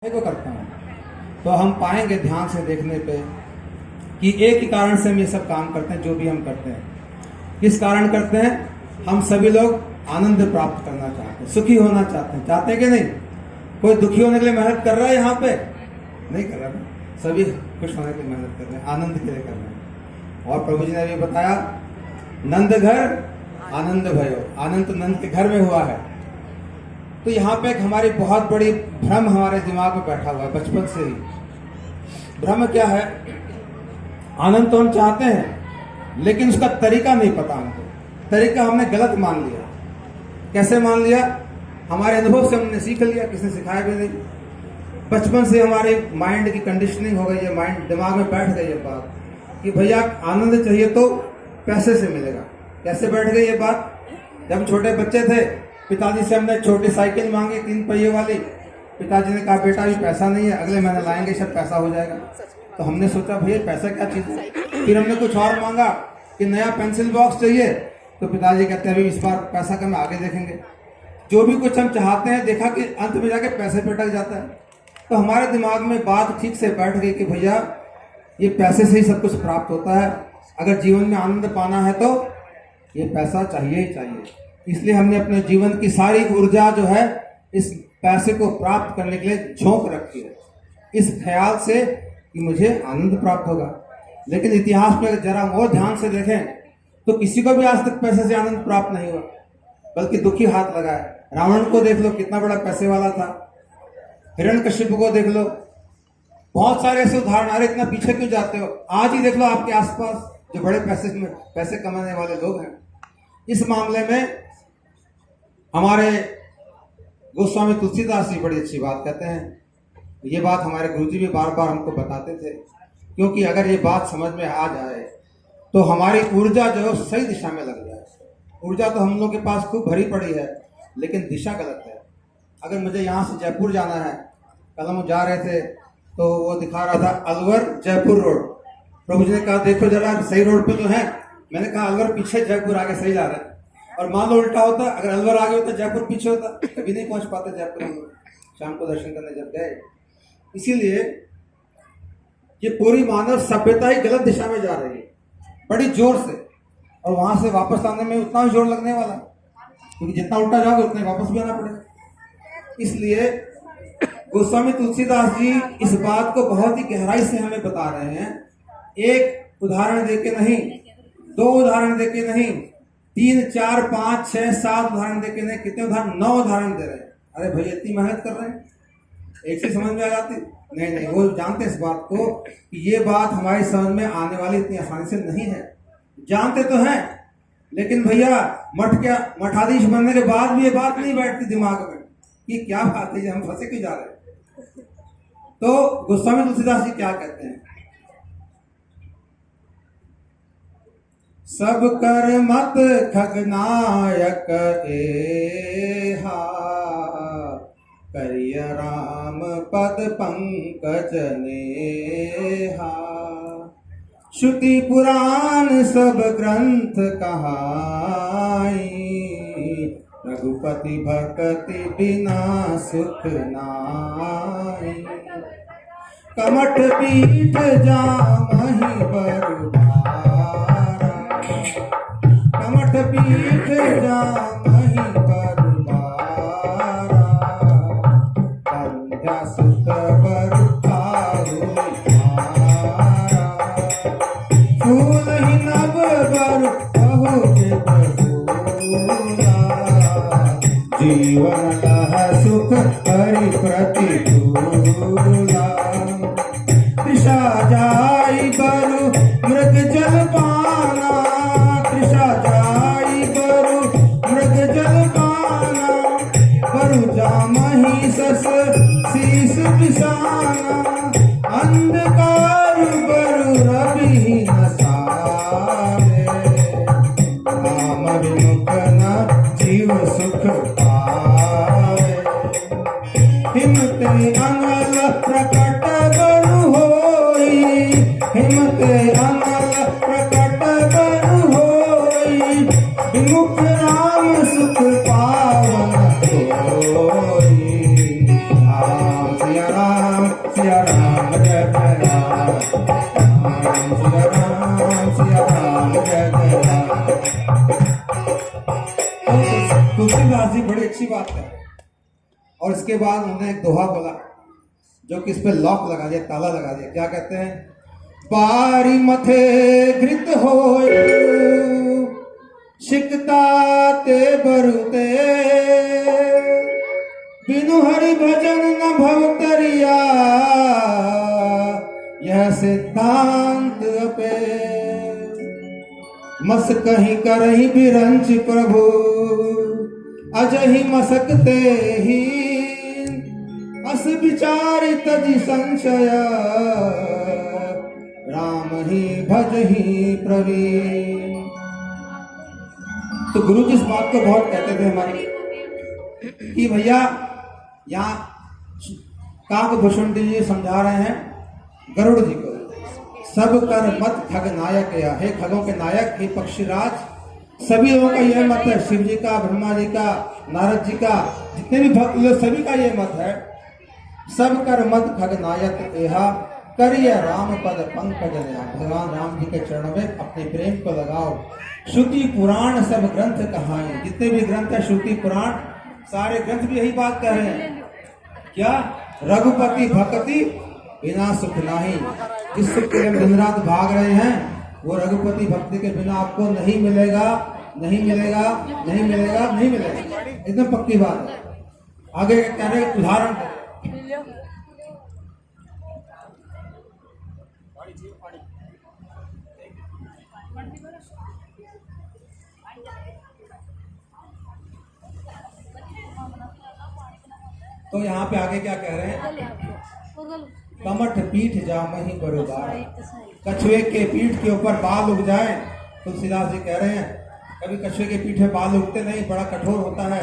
को करता हूँ तो हम पाएंगे ध्यान से देखने पे कि एक ही कारण से हम ये सब काम करते हैं। जो भी हम करते हैं किस कारण करते हैं? हम सभी लोग आनंद प्राप्त करना चाहते हैं, सुखी होना चाहते हैं कि नहीं? कोई दुखी होने के लिए मेहनत कर रहा है यहाँ पे? नहीं कर रहा ना, सभी खुश होने के लिए मेहनत कर रहे हैं, आनंद के लिए कर रहे हैं। और प्रभु जी ने भी बताया, नंद घर आनंद भयो, आनंद तो नंद के घर में हुआ है। तो यहाँ पे एक हमारी बहुत बड़ी भ्रम हमारे दिमाग में बैठा हुआ है बचपन से ही। भ्रम क्या है? आनंद तो हम चाहते हैं लेकिन उसका तरीका नहीं पता हमको। तरीका हमने गलत मान लिया। कैसे मान लिया? हमारे अनुभव से हमने सीख लिया, किसी ने सिखाया भी नहीं। बचपन से हमारे माइंड की कंडीशनिंग हो गई है, माइंड दिमाग में बैठ गई है बात कि भैया आनंद चाहिए तो पैसे से मिलेगा। कैसे बैठ गई ये बात? जब हम छोटे बच्चे थे, पिताजी से हमने छोटी साइकिल मांगी 3 पहिए वाली। पिताजी ने कहा बेटा ये पैसा नहीं है, अगले महीने लाएंगे, सब पैसा हो जाएगा। तो हमने सोचा भैया पैसा क्या चीज है। फिर हमने कुछ और मांगा कि नया पेंसिल बॉक्स चाहिए, तो पिताजी कहते हैं अभी इस बार पैसा कम, आगे देखेंगे। जो भी कुछ हम चाहते हैं देखा कि अंत में जाके पैसे पे अटक जाता है। तो हमारे दिमाग में बात ठीक से बैठ गई कि भैया ये पैसे से ही सब कुछ प्राप्त होता है, अगर जीवन में आनंद पाना है तो ये पैसा चाहिए ही चाहिए। इसलिए हमने अपने जीवन की सारी ऊर्जा जो है इस पैसे को प्राप्त करने के लिए झोंक रखी है, इस ख्याल से कि मुझे आनंद प्राप्त होगा। लेकिन इतिहास में जरा और ध्यान से देखें तो किसी को भी आज तक पैसे से आनंद प्राप्त नहीं हुआ, बल्कि दुखी हाथ लगा है। रावण को देख लो, कितना बड़ा पैसे वाला था। हिरण्यकशिपु को देख लो, बहुत सारे ऐसे उदाहरण। अरे इतना पीछे क्यों जाते हो? आज ही देख लो आपके आसपास जो बड़े पैसे कमाने वाले लोग हैं। इस मामले में हमारे गोस्वामी तुलसीदास जी बड़ी अच्छी बात कहते हैं। ये बात हमारे गुरुजी भी बार बार हमको बताते थे, क्योंकि अगर ये बात समझ में आ जाए तो हमारी ऊर्जा जो है सही दिशा में लग जाए। ऊर्जा तो हम लोग के पास खूब भरी पड़ी है, लेकिन दिशा गलत है। अगर मुझे यहाँ से जयपुर जाना है, कल हम जा रहे थे तो वो दिखा रहा था अलवर जयपुर रोड। प्रभु जी ने कहा देखो जरा सही रोड पे तो है। मैंने कहा अलवर पीछे, जयपुर आगे, सही जा रहा है। और मान लो उल्टा होता, अगर अलवर आगे होता जयपुर पीछे होता, कभी नहीं पहुंच पाते जयपुर हम लोग शाम को दर्शन करने जब गए। इसीलिए ये पूरी मानव सभ्यता ही गलत दिशा में जा रही है बड़ी जोर से, और वहां से वापस आने में उतना ही जोर लगने वाला, क्योंकि जितना उल्टा जाओगे उतना वापस भी आना पड़ेगा। इसलिए गोस्वामी तुलसीदास जी इस बात को बहुत ही गहराई से हमें बता रहे हैं। एक उदाहरण देके नहीं, 2 उदाहरण देके नहीं, 3, 4, 5, 6, 7 उदाहरण देके नहीं, कितने उदाहरण? 9 उदाहरण दे रहे हैं। अरे भैया इतनी मेहनत कर रहे हैं, एक से समझ में आ जाती? नहीं, वो जानते इस बात को कि ये बात हमारी समझ में आने वाली इतनी आसानी से नहीं है। जानते तो हैं, लेकिन भैया मठाधीश बनने के बाद भी ये बात नहीं बैठती दिमाग में कि क्या बात है, हम फंसे क्यों जा रहे हैं। तो गोस्वामी तुलसीदास जी क्या कहते हैं? सब कर मत खगनायक एहा, करिय राम पद पंकज नेहा। श्रुति पुराण सब ग्रंथ कहाई, रघुपति भक्ति बिना सुख नाई। कमठ पीठ जामहि बरबारा, कमठ पीठ जामहि बरबारा। कंध्या सुत बर तारु मारा, फूल ही नभ बर बहु के बबूला। जीवन लह सुख हरि प्रतिकूला। तृषा जाई बरु मृग जल पाना, तृषा जाई बरु मृग जल पाना। बरु जामहि सस शीस पिसाना, अंधकार बरु रवि न सारे। राम विमुख न जीव सुख पावे, हिमते अनल प्रकट बरु होई, हिमते अनल प्रकट बरु होई। विमुख राम सुख पावन होई। राम सिया राम। सिया राम जय जय राम, सिया राम जय जय राम। तुलसीदास जी बड़ी अच्छी बात है। और इसके बाद उन्होंने एक दोहा बोला जो कि इस पे लॉक लगा दिया, ताला लगा दिया। क्या कहते हैं? बारी मथे घृत हो शिकता ते बरुते, बिनु हरि भजन न भवतरिया, यह सिद्धांत अपे। मस कहीं करही बिरंच प्रभु, अजहि मसकते ही, अस विचारि तजि संशय, राम ही भज ही प्रवीण। तो गुरु जी इस बात को बहुत कहते थे हमारे कि भैया यहाँ काकभूषण जी समझा रहे हैं गरुड़ जी को, सब कर मत खग नायक या, हे खगों के नायक, हे पक्षीराज, सभी लोगों का यह मत है, शिव जी का, ब्रह्मा जी का, नारद जी का, जितने भी भक्त लोग सभी का यह मत है, सब कर मत खग नायक एहा, करिए राम पद पंकज नया। भगवान राम जी के चरणों में अपने प्रेम को लगाओ। श्रुति पुराण सब ग्रंथ कहानी, जितने भी ग्रंथ है श्रुति पुराण सारे ग्रंथ भी यही बात कह रहे हैं। क्या? रघुपति भक्ति बिना सुख नाही। जिस सुख के हम दिन रात भाग रहे हैं वो रघुपति भक्ति के बिना आपको नहीं मिलेगा, नहीं मिलेगा, नहीं मिलेगा, नहीं मिलेगा। एकदम पक्की बात है। आगे कह रहे हैं उदाहरण, तो यहाँ पे आगे क्या कह रहे हैं? कमठ पीठ जामहि बरुदार, कछुए के पीठ के ऊपर बाल उग जाए। तुलसीदास जी कह रहे हैं कभी कछुए के पीठ में बाल उगते नहीं, बड़ा कठोर होता है,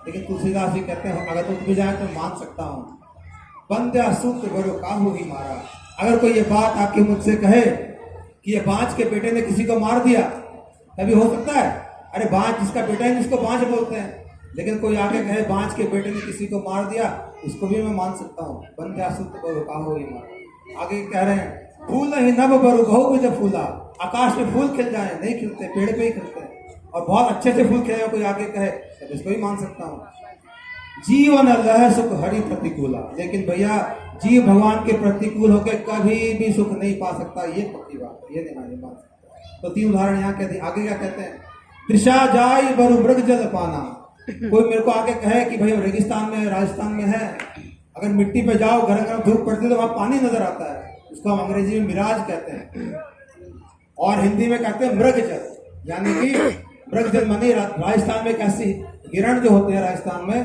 लेकिन तुलसीदास जी कहते हैं अगर उग भी जाए तो मान सकता हूँ। बंद्या सूत्र बरु काहू ही मारा। अगर कोई ये बात आपके मुझसे कहे कि ये बांझ के बेटे ने किसी को मार दिया, कभी हो सकता है? अरे बांझ जिसका बेटा है जिसको बांझ बोलते हैं, लेकिन कोई आगे कहे बांझ के बेटे ने किसी को मार दिया, इसको भी मैं मान सकता हूँ। बंद्या सूत्र बरु काहू ही मारा। आगे कह रहे हैं फूल ही नभ बरु बहु जब फूला। आकाश में फूल खिल जाए, नहीं खिलते, पेड़ पे ही खिलते हैं, और बहुत अच्छे से फूल खिलेगा, कोई आगे कहे तो इसको भी मान सकता हूँ। जीवन लह सुख हरि प्रतिकूला। लेकिन भैया जीव भगवान के प्रतिकूल होकर कभी भी सुख नहीं पा सकता, ये पक्की बात है, ये नहीं मान सकता। तो 3 उदाहरण यहाँ कहते हैं। आगे क्या कहते हैं? त्रिषा जाय बरु मृग जल पाना। कोई मेरे को आके कहे कि भाई रेगिस्तान में, राजस्थान में है, अगर मिट्टी पे जाओ, गरम गरम धूप पड़ती है तो वहां पानी नजर आता है, उसको हम अंग्रेजी में मिराज कहते हैं, और हिंदी में कहते हैं मृग जल। यानी कि मृग जल माने राजस्थान में कैसी हिरण जो होते हैं राजस्थान में,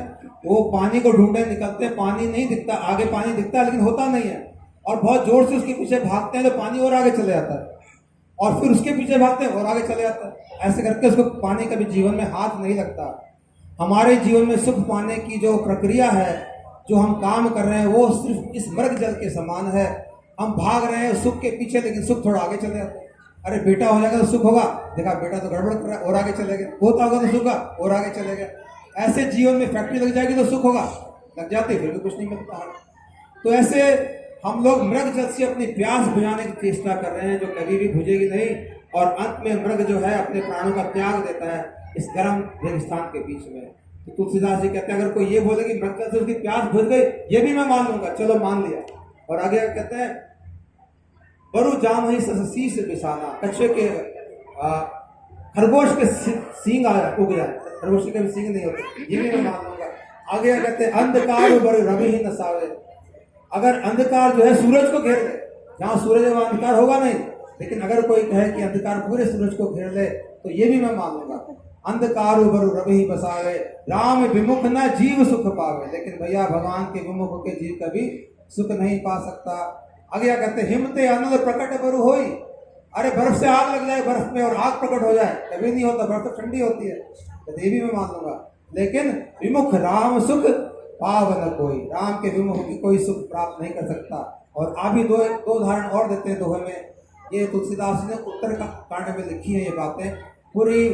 वो पानी को ढूंढने निकलते हैं, पानी नहीं दिखता, आगे पानी दिखता है लेकिन होता नहीं है, और बहुत जोर से उसके पीछे भागते हैं तो पानी और आगे चले जाता है, और फिर उसके पीछे भागते हैं और आगे चले जाता है। ऐसे करके उसको पानी कभी जीवन में हाथ नहीं लगता। हमारे जीवन में सुख पाने की जो प्रक्रिया है, जो हम काम कर रहे हैं, वो सिर्फ इस मृग जल के समान है। हम भाग रहे हैं सुख के पीछे, लेकिन सुख थोड़ा आगे चले जाता है। अरे बेटा हो जाएगा तो सुख होगा, देखा बेटा तो गड़बड़ कर रहा है, और आगे चले गए, पोता होगा तो सुख होगा, और आगे चले गए। ऐसे जीवन में फैक्ट्री लग जाएगी तो सुख होगा, लग जाती फिर भी कुछ नहीं मिलता है। तो ऐसे हम लोग मृग जल से अपनी प्यास बुझाने की चेष्टा कर रहे हैं, जो कभी भी बुझेगी नहीं, और अंत में मृग जो है अपने प्राणों का त्याग देता है इस गर्म रेगिस्तान के बीच में। तो तुलसीदास जी कहते हैं अगर कोई ये बोले कि मृग जल से उसकी प्यास बुझ गई, ये भी मैं मान लूंगा, चलो मान लिया। और आगे कहते हैं बरु जाम ही शीश बिसाना। कछुए के खरगोश के सींग उग जाए, खरगोश के भी सींग नहीं होते, ये भी मैं मान लूंगा। आगे कहते हैं अंधकार बरु रवि ही नसावे। अगर अंधकार जो है सूरज को घेर ले, जहां सूरज वहां अंधकार होगा नहीं, लेकिन अगर कोई कहे कि अंधकार पूरे सूरज को घेर ले, तो ये भी मैं मान लूंगा। अंधकार बरु रवि ही बसावे, राम विमुख न जीव सुख पावे। लेकिन भैया भगवान के विमुख होकर जीव कभी सुख नहीं पा सकता। आगे क्या कहते हैं हिमते आनंद प्रकट बरु होई। अरे बर्फ से आग लग जाए बर्फ में और आग प्रकट हो जाए, कभी नहीं होता, बर्फ तो ठंडी होती है, तो ये भी मैं मान लूंगा। लेकिन विमुख राम सुख पाव न कोई, राम के विमुख की कोई सुख प्राप्त नहीं कर सकता। और अभी दो उदाहरण और देते हैं दोहे में। ये तुलसीदास ने उत्तर कांड में लिखी है ये बातें, पूरी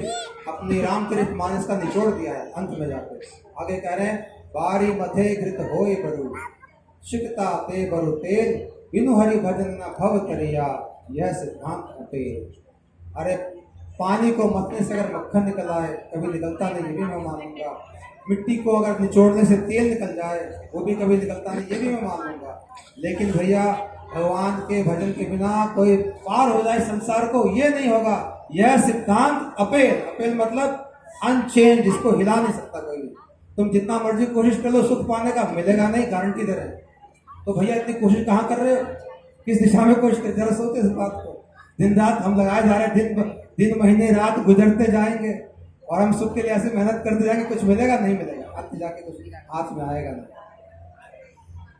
अपनी रामचरितमानस का निचोड़ दिया है अंत में जाकर। आगे कह रहे हैं बारी मथे घृत होए बरु, शिकता ते बरु तेल, बिनु हरि भजन न भव तरिया, यह सिद्धांत अटेल। अरे पानी को मतने से अगर मक्खन निकल आए, कभी निकलता नहीं, ये भी मैं मानूंगा। मिट्टी को अगर निचोड़ने से तेल निकल जाए, वो भी कभी निकलता नहीं, ये भी मैं मान लूंगा। लेकिन भैया भगवान के भजन के बिना कोई पार हो जाए संसार को, ये नहीं होगा। यह सिद्धांत अपेल, अपेल मतलब अनचेंज, जिसको हिला नहीं सकता कोई। तुम जितना मर्जी कोशिश कर लो सुख पाने का, मिलेगा नहीं, गारंटी दे रहे। तो भैया इतनी कोशिश कहाँ कर रहे हो, किस दिशा में कोशिश कर, जरा सोचते इस बात को। दिन रात हम लगाए जा रहे हैं, दिन महीने रात गुजरते जाएंगे और हम सुख के लिए ऐसे मेहनत करते जाएंगे, कुछ मिलेगा नहीं मिलेगा, आगे जाके कुछ हाथ में आएगा नहीं।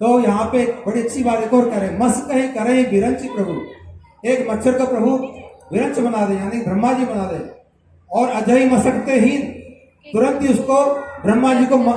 तो यहाँ पे बड़ी अच्छी बात एक और कह रहे, मस कहे करें विरंच प्रभु। एक मच्छर का प्रभु विरंच बना दे, यानी ब्रह्मा जी बना दे, और अजय मसकते ही तुरंत ही उसको ब्रह्मा जी को